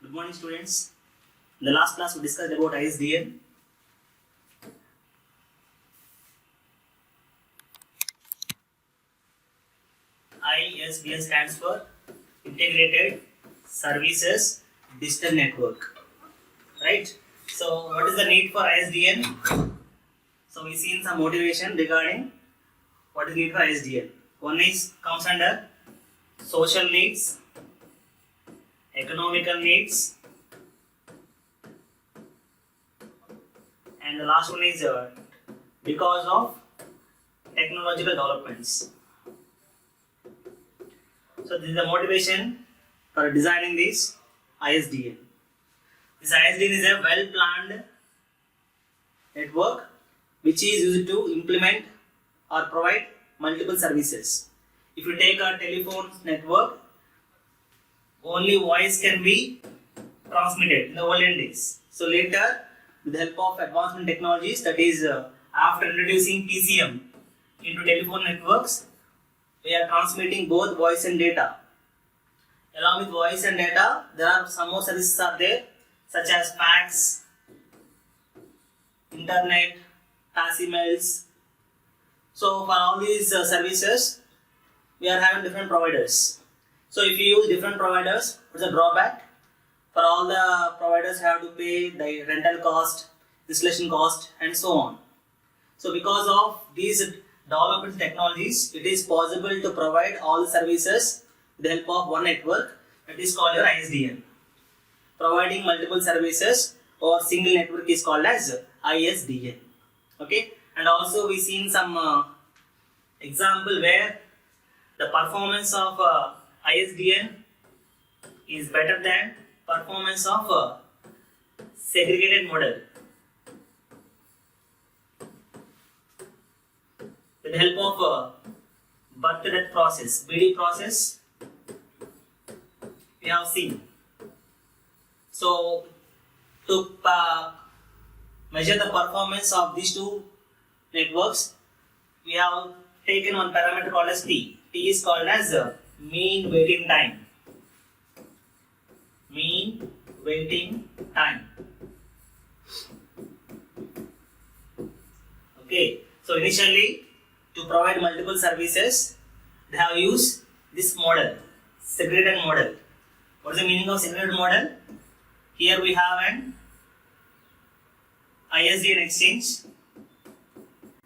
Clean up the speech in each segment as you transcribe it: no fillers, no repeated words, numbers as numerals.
Good morning, students. In the last class, we discussed about ISDN. ISDN stands for Integrated Services Digital Network. Right? So, what is the need for ISDN? So, we seen some motivation regarding what is need for ISDN. One is comes under social needs, economical needs, and the last one is because of technological developments. So this is the motivation for designing this ISDN. This ISDN is a well-planned network which is used to implement or provide multiple services. If you take a telephone network, only voice can be transmitted in the olden days. So later, with the help of advancement technologies, that is after introducing PCM into telephone networks, we are transmitting both voice and data. Along with voice and data, there are some more services are there, such as fax, internet, passive mails. So for all these services, we are having different providers. So if you use different providers, what's the drawback? For all the providers have to pay the rental cost, installation cost, and so on. So because of these development technologies, it is possible to provide all the services with the help of one network, that is called your ISDN. Providing multiple services or single network is called as ISDN. Okay, and also we seen some example where the performance of ISDN is better than performance of segregated model. With the help of birth to death process, BD process, we have seen. So to measure the performance of these two networks, we have taken one parameter called as T. T is called as mean waiting time. Mean waiting time. Okay, so initially to provide multiple services, they have used this model, segregated model. What is the meaning of segregated model? Here we have an ISDN exchange,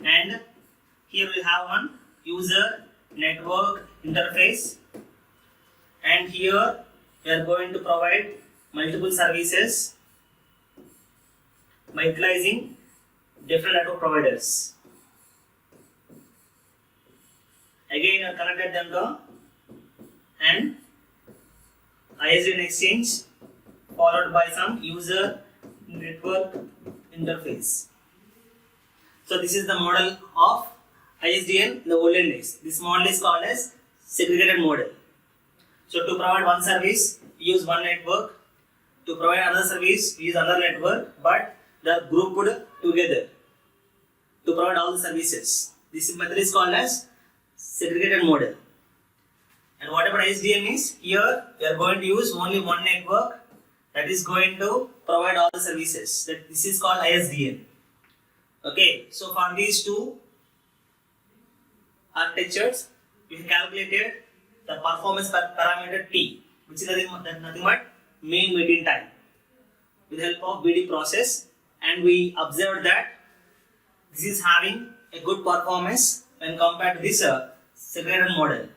and here we have one user network interface, and here we are going to provide multiple services by utilizing different network providers. Again, I connected them to an ISDN exchange followed by some user network interface. So this is the model of ISDN in the olden days. This model is called as segregated model. So to provide one service, we use one network. To provide another service, we use another network, but they are grouped together to provide all the services. This method is called as segregated model. And whatever ISDN is, here we are going to use only one network that is going to provide all the services. This is called ISDN. Okay, so for these two architectures, we have calculated the performance parameter T, which is nothing but mean waiting time, with the help of BD process, and we observed that this is having a good performance when compared to this segregated model.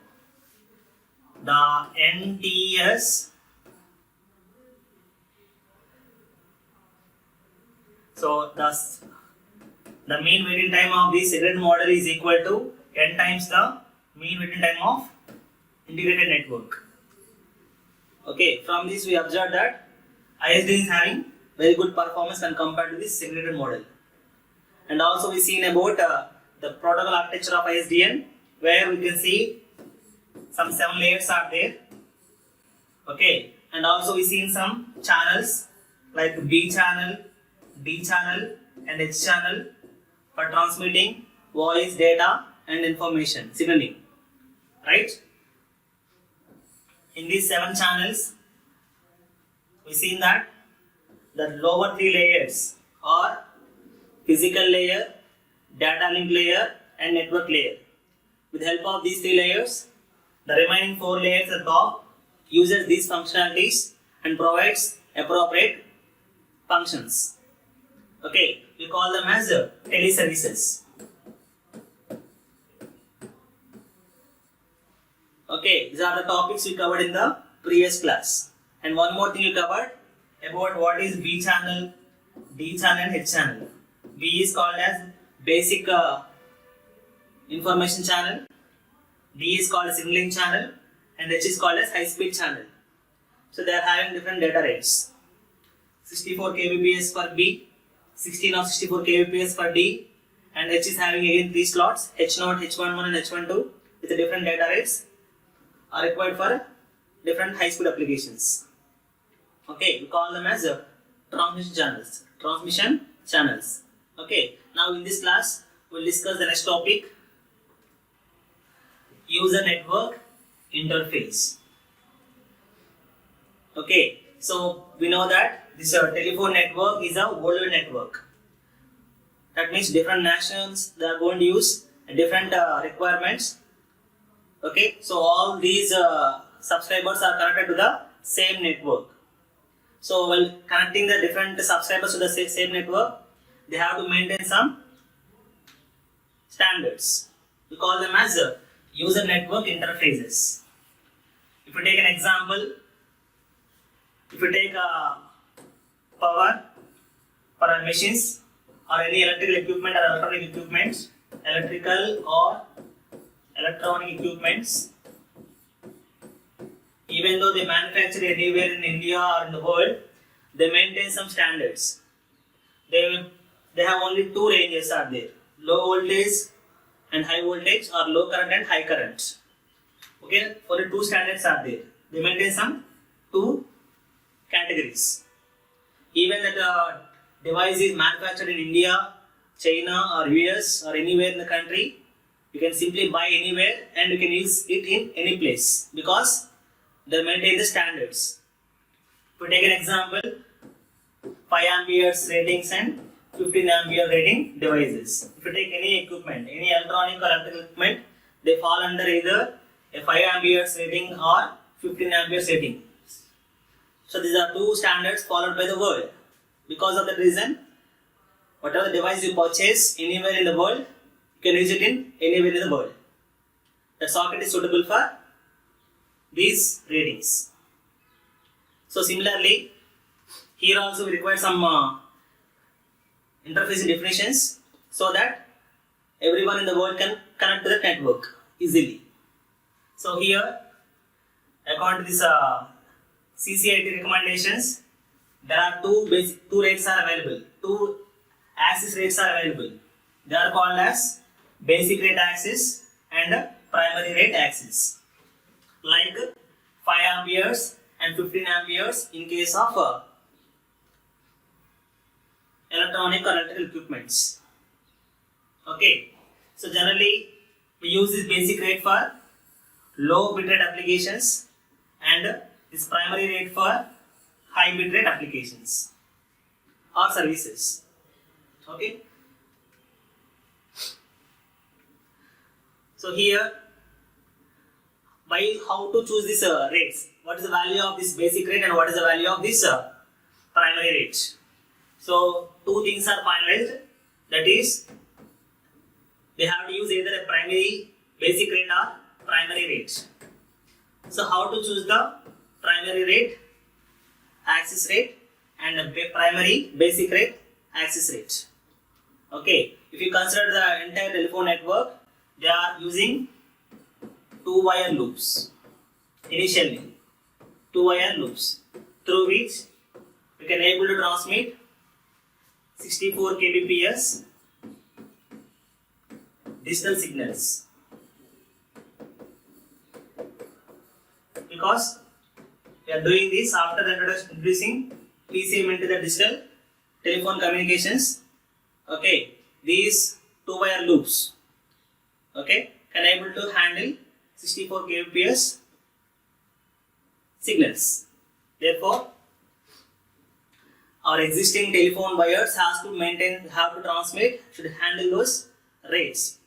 The NTS, so the mean waiting time of the segregated model is equal to n times the mean waiting time of integrated network. Okay, from this we observed that ISDN is having very good performance when compared to this segregated model. And also we seen about the protocol architecture of ISDN, where we can see some 7 layers are there. Okay, and also we seen some channels like B channel, D channel, and H channel for transmitting voice, data, and information, signaling. Right? In these 7 channels, we we seen that the lower three layers are physical layer, data link layer, and network layer. With the help of these three layers, the remaining four layers at top uses these functionalities and provides appropriate functions. Okay, we call them as teleservices. Okay, these are the topics we covered in the previous class. And one more thing we covered about what is B channel, D channel and H channel. B is called as basic information channel, D is called as signaling channel, and H is called as high speed channel. So they are having different data rates. 64 kbps for B, 16 or 64 kbps for D, and H is having again 3 slots, H0, H11 and H12 with the different data rates are required for different high speed applications. Okay, we call them as transmission channels. Transmission channels. Okay, now in this class we will discuss the next topic, user network interface. Okay, so we know that this telephone network is a worldwide network. That means different nations they are going to use different requirements. Okay, so all these subscribers are connected to the same network. So while connecting the different subscribers to the same network, they have to maintain some standards. We call them as user network interfaces. If you take an example, if you take power for our machines or any electrical equipment or electronic equipment, electrical or electronic equipments, even though they manufacture anywhere in India or in the world, they maintain some standards. They have only two ranges are there, low voltage and high voltage, or low current and high current. Okay, only two standards are there. They maintain some two categories. Even that device is manufactured in India, China or US or anywhere in the country, you can simply buy anywhere and you can use it in any place because they maintain the standards. If we take an example, 5 amperes ratings and 15 ampere rating devices. If you take any equipment, any electronic or electrical equipment, they fall under either a 5 amperes rating or 15 amperes rating. So these are two standards followed by the world. Because of that reason, whatever device you purchase anywhere in the world, you can use it in anywhere in the world. The socket is suitable for these ratings. So similarly, here also we require some interface definitions so that everyone in the world can connect to the network easily. So here, according to this CCIT recommendations, there are two rates are available. Two access rates are available. They are called as basic rate access and primary rate access. Like 5 amperes and 15 amperes in case of electronic or electrical equipments. Okay, so generally we use this basic rate for low bitrate applications and this primary rate for high bitrate applications or services. Okay, so here how to choose these rates? What is the value of this basic rate and what is the value of this primary rate? So two things are finalized, that is they have to use either a primary basic rate or primary rate. So how to choose the primary rate, access rate and the primary basic rate, access rate? Okay, if you consider the entire telephone network, they are using 2 wire loops initially, 2 wire loops through which we can able to transmit 64 kbps digital signals. Because we are doing this after introducing PCM into the digital telephone communications. Okay, these 2 wire loops, okay, can able to handle 64 kbps signals. Therefore, our existing telephone wires have to transmit, should handle those rates.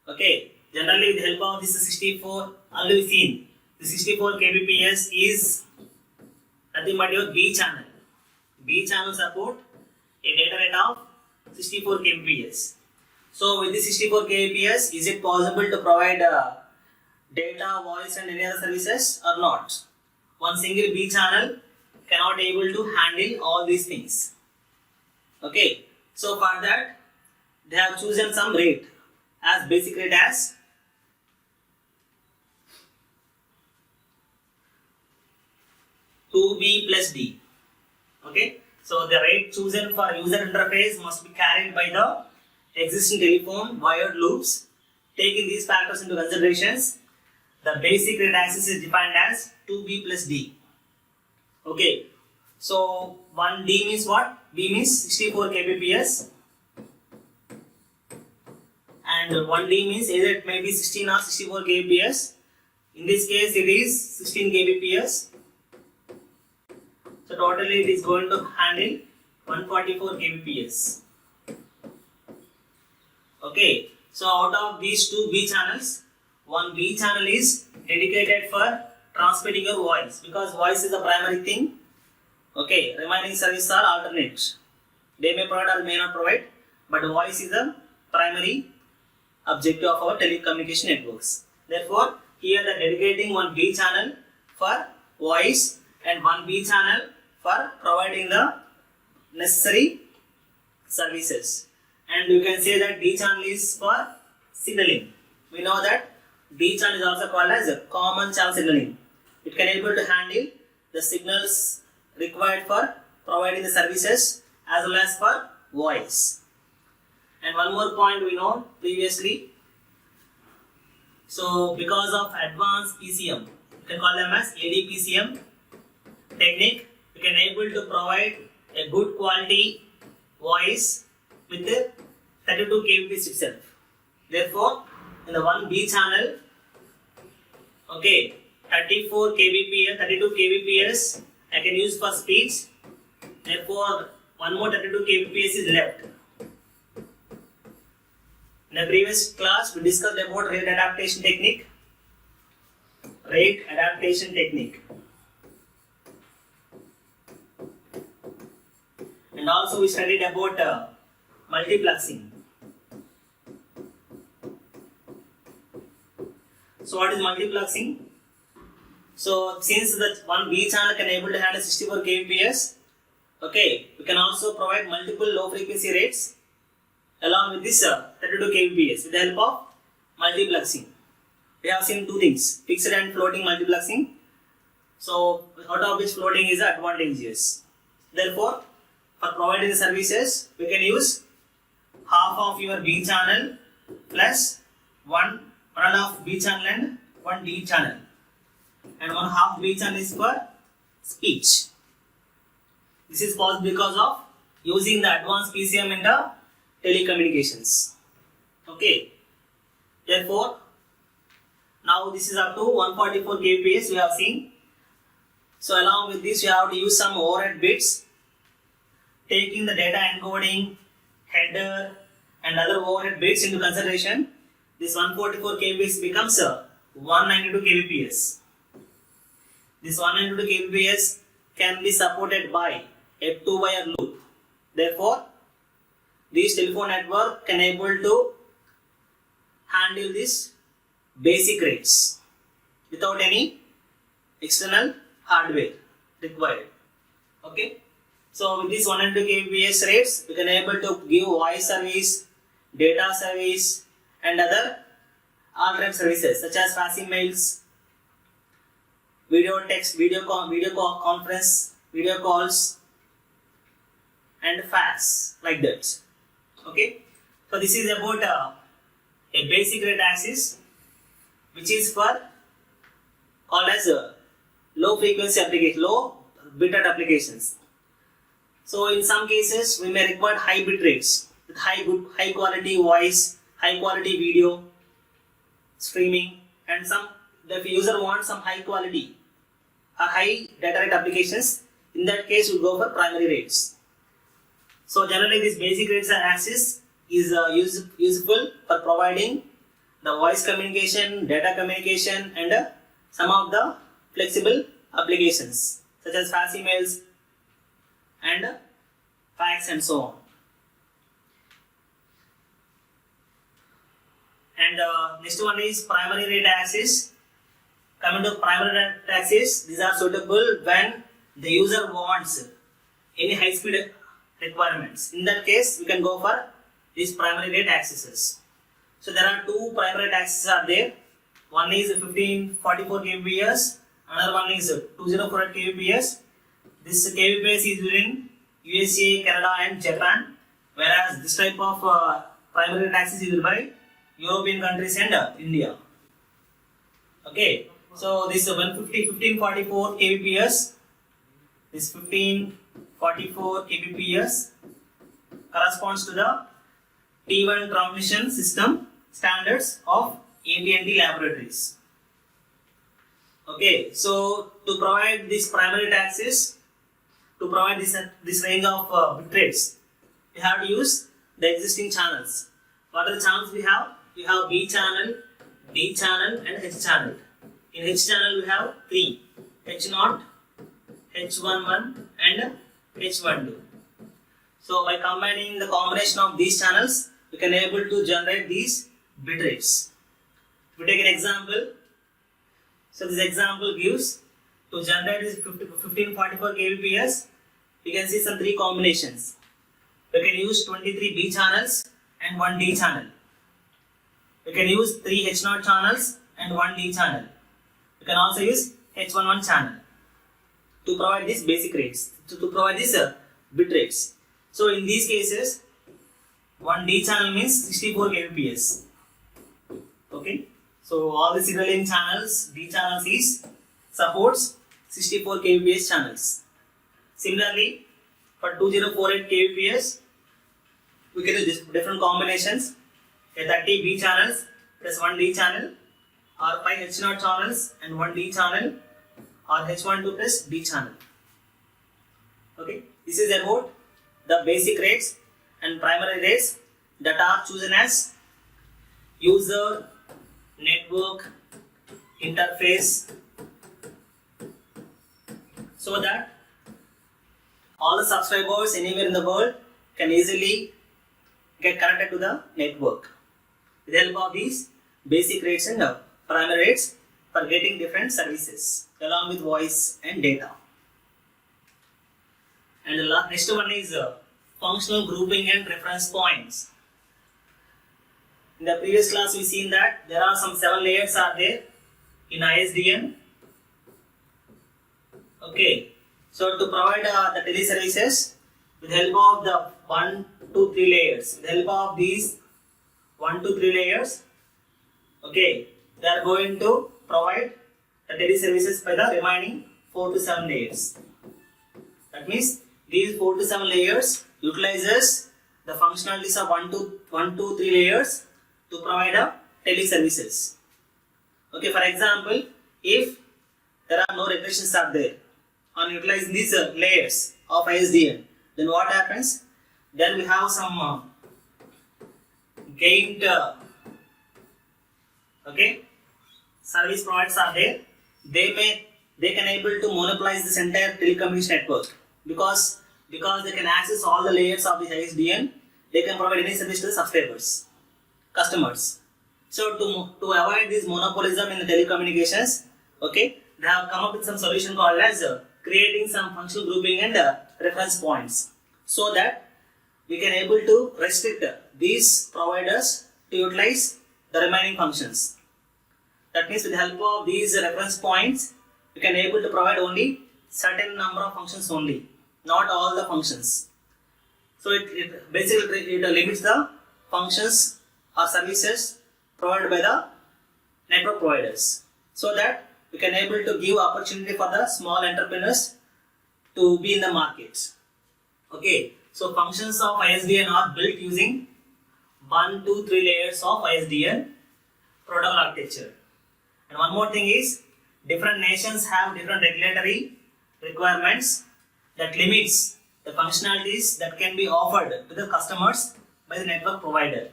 Okay, generally with the help of this 64, already seen, the 64 kbps is nothing but your B channel. B channel support a data rate of 64 kbps. So with the 64 kbps, is it possible to provide data, voice and any other services or not? One single B channel cannot able to handle all these things. Okay, so for that they have chosen some rate as basic rate as 2B plus D. Okay, so the rate chosen for user interface must be carried by the existing telephone wired loops. Taking these factors into considerations, the basic rate axis is defined as 2B plus D. Okay, so 1D means what? B means 64 kbps and 1D means either it may be 16 or 64 kbps. In this case it is 16 kbps. So totally it is going to handle 144 kbps. Okay, so out of these two B channels, one B channel is dedicated for transmitting your voice, because voice is the primary thing. Okay, remaining services are alternate. They may provide or may not provide, but voice is the primary objective of our telecommunication networks. Therefore, here the dedicating one B channel for voice and one B channel for providing the necessary services. And you can say that D channel is for signaling. We know that D channel is also called as a common channel signaling. It can able to handle the signals required for providing the services as well as for voice. And one more point we know previously. So because of advanced PCM, you can call them as ADPCM technique, you can able to provide a good quality voice with the 32 kbps itself. Therefore, in the one B channel, okay, 34 kbps, 32 kbps I can use for speech. Therefore, one more 32 kbps is left. In the previous class, we discussed about rate adaptation technique. Rate adaptation technique. And also we studied about multiplexing. So what is multiplexing? So since the one B channel can able to handle 64 kbps, okay, we can also provide multiple low frequency rates along with this 32 kbps with the help of multiplexing. We have seen two things, fixed and floating multiplexing. So out of which floating is advantageous. Therefore, for providing the services, we can use half of your B channel plus one and a half B channel and one D channel. And one half B channel is for speech. This is possible because of using the advanced PCM in the telecommunications. Okay. Therefore, now this is up to 144 kbps we have seen. So along with this, you have to use some overhead bits. Taking the data encoding, header and other overhead bits into consideration, this 144 kbps becomes 192 kbps. This 192 kbps can be supported by a 2-wire loop. Therefore, this telephone network can able to handle this basic rates without any external hardware required. Okay. So with this 192 kbps rates, we can able to give voice service, data service and other alternate services such as passing mails, video text, video conference, video calls and fax, like that. Okay. So this is about a basic rate axis which is for called as low frequency application, low bit rate applications. So in some cases we may require high bit rates with high quality voice, high quality video streaming, and some if the user wants some high quality or high data rate applications, in that case we go for primary rates. So generally this basic rates access is useful for providing the voice communication, data communication, and some of the flexible applications such as fast emails and fax and so on. And next one is primary rate access. Coming to primary rate access, these are suitable when the user wants any high speed requirements. In that case, we can go for these primary rate accesses. So there are two primary rate accesses are there. One is 1544 kbps, another one is 2048 kbps. This kbps is used in USA, Canada and Japan, whereas this type of primary rate access is used by European countries and India. Okay, so this 1544 kbps, this 1544 kbps corresponds to the T1 transmission system standards of AT&T Laboratories. Okay, so to provide this primary access, to provide this range of bit rates, we have to use the existing channels. What are the channels we have? We have B channel, D channel and H channel. In H channel we have 3, H0, H11 and H12. So by combining the combination of these channels, we can able to generate these bit rates. We take an example. So this example gives to generate this 1544 kbps, we can see some 3 combinations. We can use 23 B channels and 1 D channel. We can use 3 H0 channels and 1 D channel. We can also use H11 channel to provide these basic rates, to provide these bit rates. So in these cases, 1 D channel means 64 kbps. Okay, so all the serial link channels, D channels is supports 64 kbps channels. Similarly, for 2048 kbps, we can use different combinations. A 30 B channels plus 1 D channel, or 5 H0 channels and 1 D channel, or H12 plus D channel. Okay, this is about the basic rates and primary rates that are chosen as user network interface, so that all the subscribers anywhere in the world can easily get connected to the network with the help of these basic rates and primary rates for getting different services along with voice and data. And the next one is functional grouping and reference points. In the previous class we seen that there are some 7 layers are there in ISDN. Okay, so to provide the teleservices with the help of the 1, 2, 3 layers, with the help of these 1, 2, 3 layers, okay, they are going to provide the teleservices by the remaining 4 to 7 layers. That means these 4 to 7 layers utilizes the functionalities of 1, 2, 3 layers to provide a teleservices. Okay, for example, if there are no regressions are there on utilizing these layers of ISDN, then what happens? Then we have some gained service providers are there. They can able to monopolize this entire telecommunication network because they can access all the layers of the ISDN. They can provide any service to the subscribers, customers. So to avoid this monopolism in the telecommunications, okay, they have come up with some solution called as creating some functional grouping and reference points, so that we can able to restrict these providers to utilize the remaining functions. That means with the help of these reference points, we can able to provide only certain number of functions only, not all the functions. So it basically limits the functions or services provided by the network providers, so that we can able to give opportunity for the small entrepreneurs to be in the market. Okay, so functions of ISDN are built using 1, 2, 3 layers of ISDN protocol architecture. And one more thing is, different nations have different regulatory requirements that limits the functionalities that can be offered to the customers by the network provider.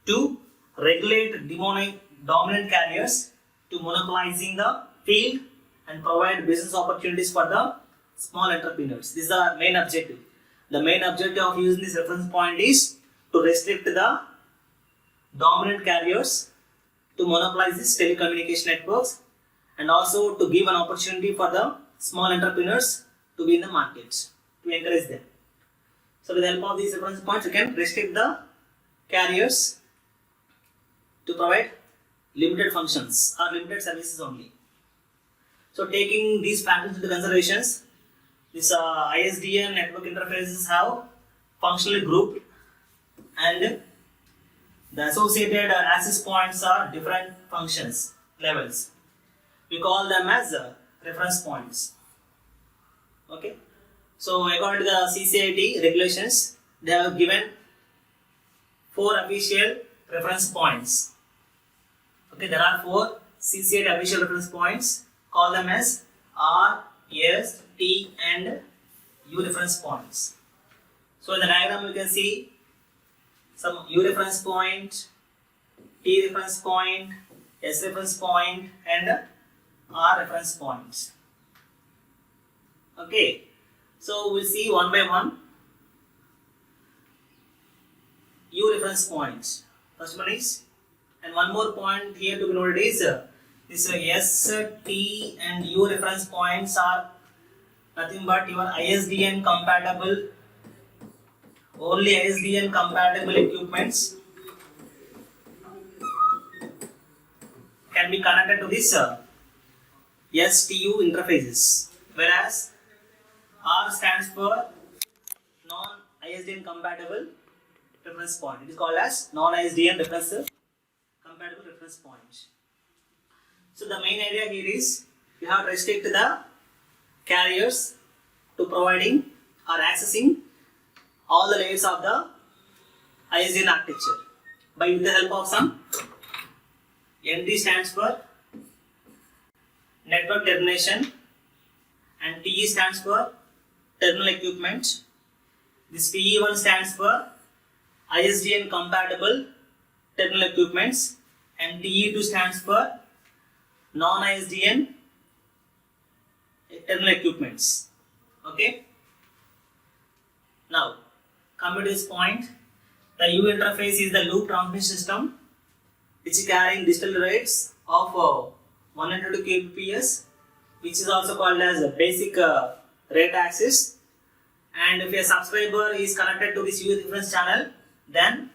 2. Regulate dominant carriers to monopolizing the field and provide business opportunities for the small entrepreneurs. This is the main objective. The main objective of using this reference point is to restrict the dominant carriers to monopolize these telecommunication networks and also to give an opportunity for the small entrepreneurs to be in the market, to encourage them. So with the help of these reference points, you can restrict the carriers to provide limited functions or limited services only. So taking these factors into considerations, this ISDN network interfaces have functionally grouped and the associated access points are different functions levels. We call them as reference points. Okay. So according to the CCIT regulations, they have given 4 official reference points. Okay, there are 4 CCIT official reference points. Call them as R, S, T and U reference points. So in the diagram you can see some U reference point, T reference point, S reference point and R reference points. Okay, so we'll see one by one. U reference points. First one is, and one more point here to be noted is this S, T and U reference points are nothing but your ISDN compatible, only ISDN compatible equipments can be connected to this STU interfaces, whereas R stands for non-ISDN compatible reference point. It is called as non-ISDN compatible reference point. So the main idea here is you have to restrict the carriers to providing or accessing all the layers of the ISDN architecture by the help of some NT stands for network termination and TE stands for terminal equipment. This TE1 stands for ISDN compatible terminal equipments and TE2 stands for non-ISDN terminal equipments. Okay. Now, coming to this point, the U interface is the loop transmission system which is carrying digital rates of 192 kbps, which is also called as a basic rate access. And if a subscriber is connected to this U reference channel, then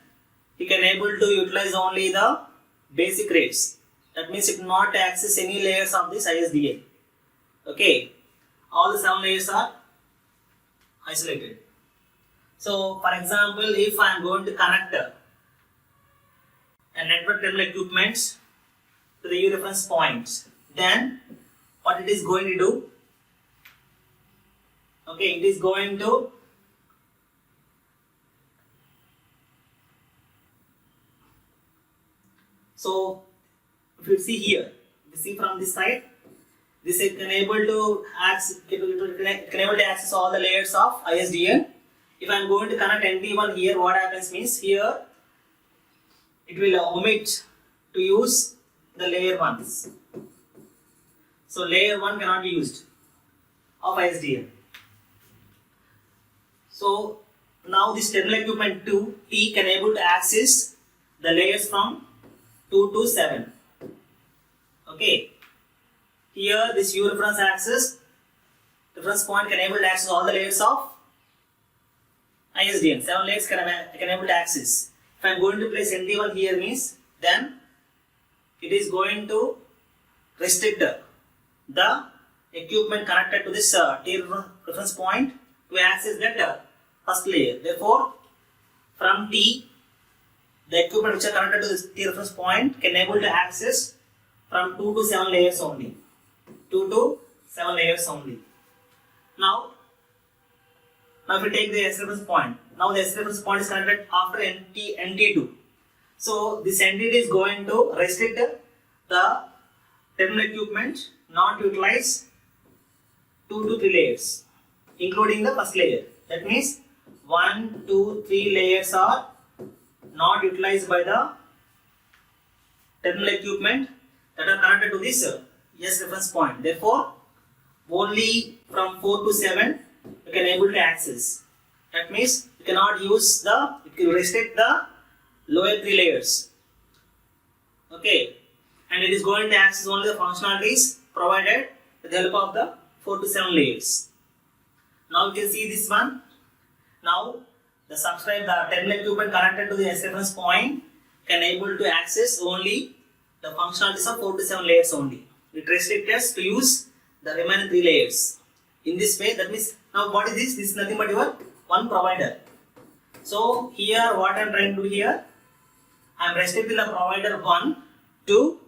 he can able to utilize only the basic rates. That means it will not access any layers of this ISDN. Okay, all the 7 layers are isolated. So, for example, if I am going to connect a network terminal equipment to the U reference point, then what it is going to do? Okay, it is going to so if you see here, you see from this side, this is able to access all the layers of ISDN. If I am going to connect NT1 here, what happens means here it will omit to use the layer 1s. So layer 1 cannot be used of ISDN. So now this terminal equipment 2 T can able to access the layers from 2 to 7. Okay. Here this U reference reference point can able to access all the layers of ISDN. 7 layers can able to access. If I am going to place NT1 here means, then it is going to restrict the equipment connected to this T reference point to access that first layer. Therefore, from T, the equipment which are connected to this T reference point can able to access from 2 to 7 layers only. 2 to 7 layers only. Now if we take the S reference point, now the S reference point is connected after NT2. So this entity is going to restrict the terminal equipment not to utilize 2 to 3 layers, including the first layer. That means 1, 2, 3 layers are not utilized by the terminal equipment that are connected to this S reference point. Therefore, only from 4 to 7 you can able to access. That means you cannot use you can restrict the lower 3 layers. Okay, and it is going to access only the functionalities provided with the help of the 4 to 7 layers. Now you can see this one. Now the terminal equipment connected to the S reference point can able to access only the functionalities of 4 to 7 layers only. It restricts us to use the remaining 3 layers. In this way, that means now what is this? This is nothing but your one provider. So here what I am trying to do here, I am restricting the provider 1 to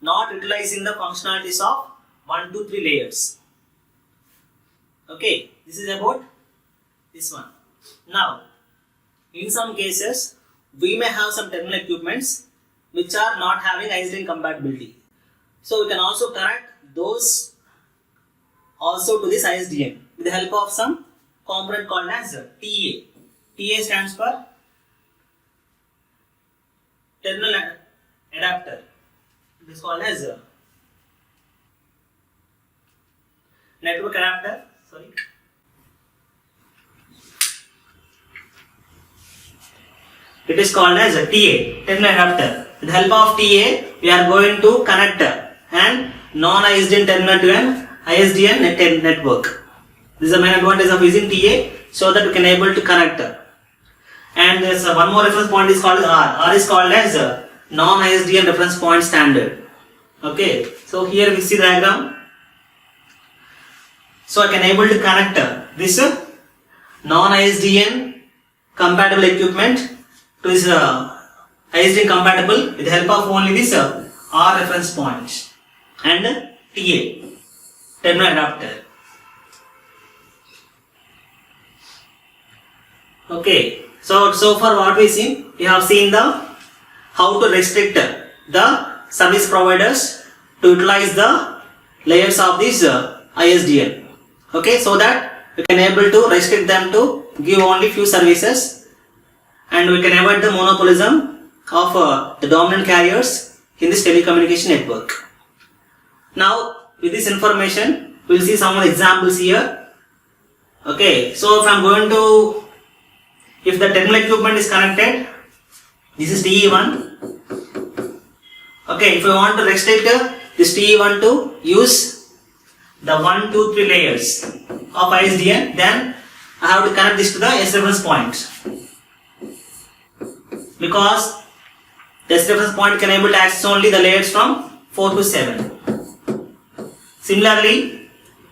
not utilizing the functionalities of 1 to 3 layers. Okay, this is about this one. Now, in some cases, we may have some terminal equipments which are not having ISDN compatibility. So we can also connect those also to this ISDN with the help of some component called as TA. TA stands for terminal adapter. It is called as network adapter. Sorry. It is called as a TA, terminal adapter. With the help of TA, we are going to connect an non-ISDN terminal to an ISDN network. This is the main advantage of using TA, so that we can able to connect. And there's one more reference point is called R. R is called as non-ISDN reference point standard. Okay, so here we see the diagram. So I can able to connect this non-ISDN compatible equipment to this ISDN compatible with the help of only this R reference point and TA, terminal adapter. Okay, so far what we have seen how to restrict the service providers to utilize the layers of this ISDN. Okay, so that we can able to restrict them to give only few services, and we can avoid the monopolism of the dominant carriers in this telecommunication network. Now, with this information, we will see some of the examples here. Okay, so if the terminal equipment is connected, this is TE1. Okay, if we want to restrict this TE1 to use the 1, 2, 3 layers of ISDN, then I have to connect this to the S reference point, because the S reference point can able to access only the layers from 4 to 7. Similarly,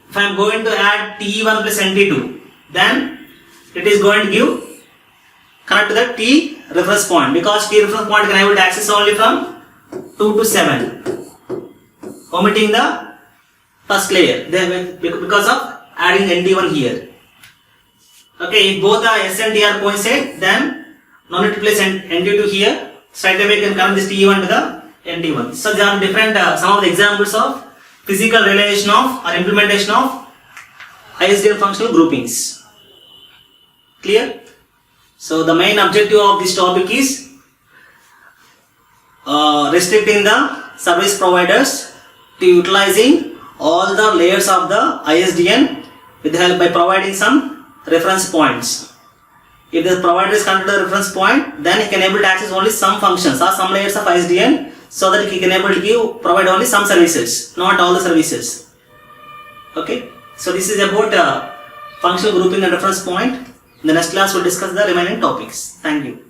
if I am going to add TE1 plus NT2, then it is going to connect to the T reference point, because T reference point can able to access only from 2 to 7, omitting the first layer because of adding NT1 here. Okay, if both the S and T are coincide, then no need to place NT2 here. Straight away can connect this TE1 to the NT1. So there are different some of the examples of physical realization of or implementation of ISDN functional groupings. Clear? So the main objective of this topic is restricting the service providers to utilizing all the layers of the ISDN with the help by providing some reference points. If the provider is connected to the reference point, then he can able to access only some functions or some layers of ISDN, so that he can able to provide only some services, not all the services. Okay, so this is about functional grouping and reference point. In the next class, we'll discuss the remaining topics. Thank you.